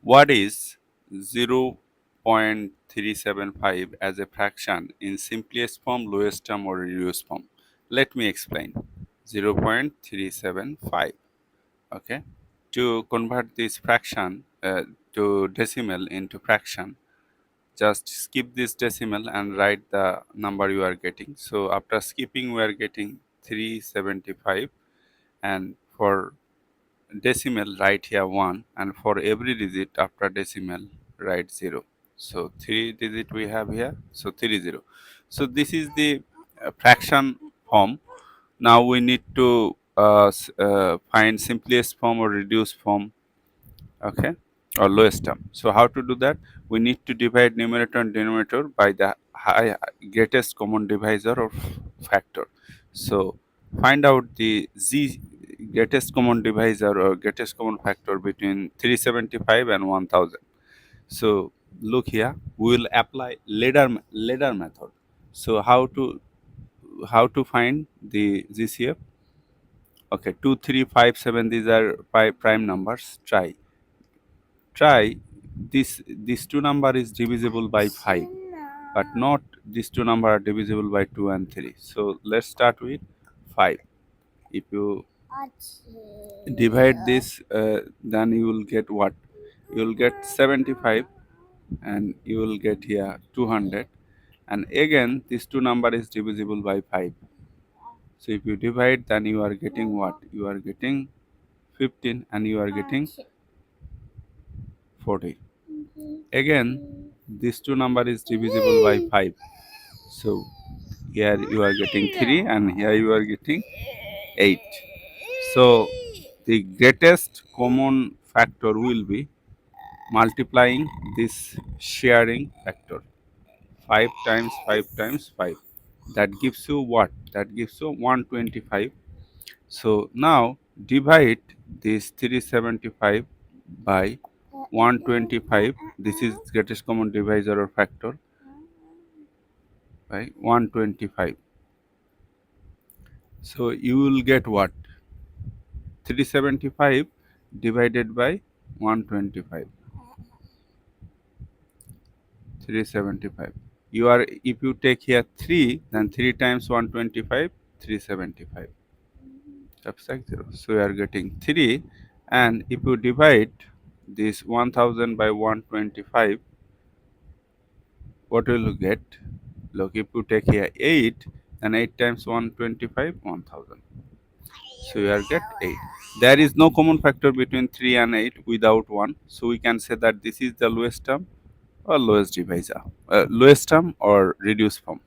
What is 0.375 as a fraction in simplest form, lowest term, or reduced form? Let me explain. 0.375. Okay. To convert this fraction to decimal into fraction, just skip this decimal and write the number you are getting. So after skipping, we are getting 375, and for decimal write here 1, and for every digit after decimal write 0. So 3 digit we have here, so 30. So this is the fraction form. Now we need to find simplest form or reduced form, okay, or lowest term. So how to do that? We need to divide numerator and denominator by the greatest common divisor or factor. So find out the greatest common divisor or greatest common factor between 375 and 1000. So look here, we will apply ladder method. So how to find the GCF? Okay, 2 3 5 7, these are prime numbers. Try this two number is divisible by 5, but not these two number are divisible by 2 and 3. So let's start with 5. If you divide this, then you will get what? You will get 75, and you will get here 200, and again this two number is divisible by 5. So if you divide, then you are getting what? You are getting 15, and you are getting 40. Again, this two number is divisible by 5. So here you are getting 3, and here you are getting 8. So the greatest common factor will be multiplying this sharing factor. 5 times 5 times 5. That gives you what? That gives you 125. So now divide this 375 by 125. This is greatest common divisor or factor, by 125. So you will get what? 375 divided by 125. 375. You are, if you take here 3, then 3 times 125, 375. Subtract 0. So you are getting 3, and if you divide this 1000 by 125, what will you get? Look, if you take here 8, then 8 times 125, 1000. So you are get 8. There is no common factor between 3 and 8 without 1. So we can say that this is the lowest term or lowest divisor, lowest term or reduced form.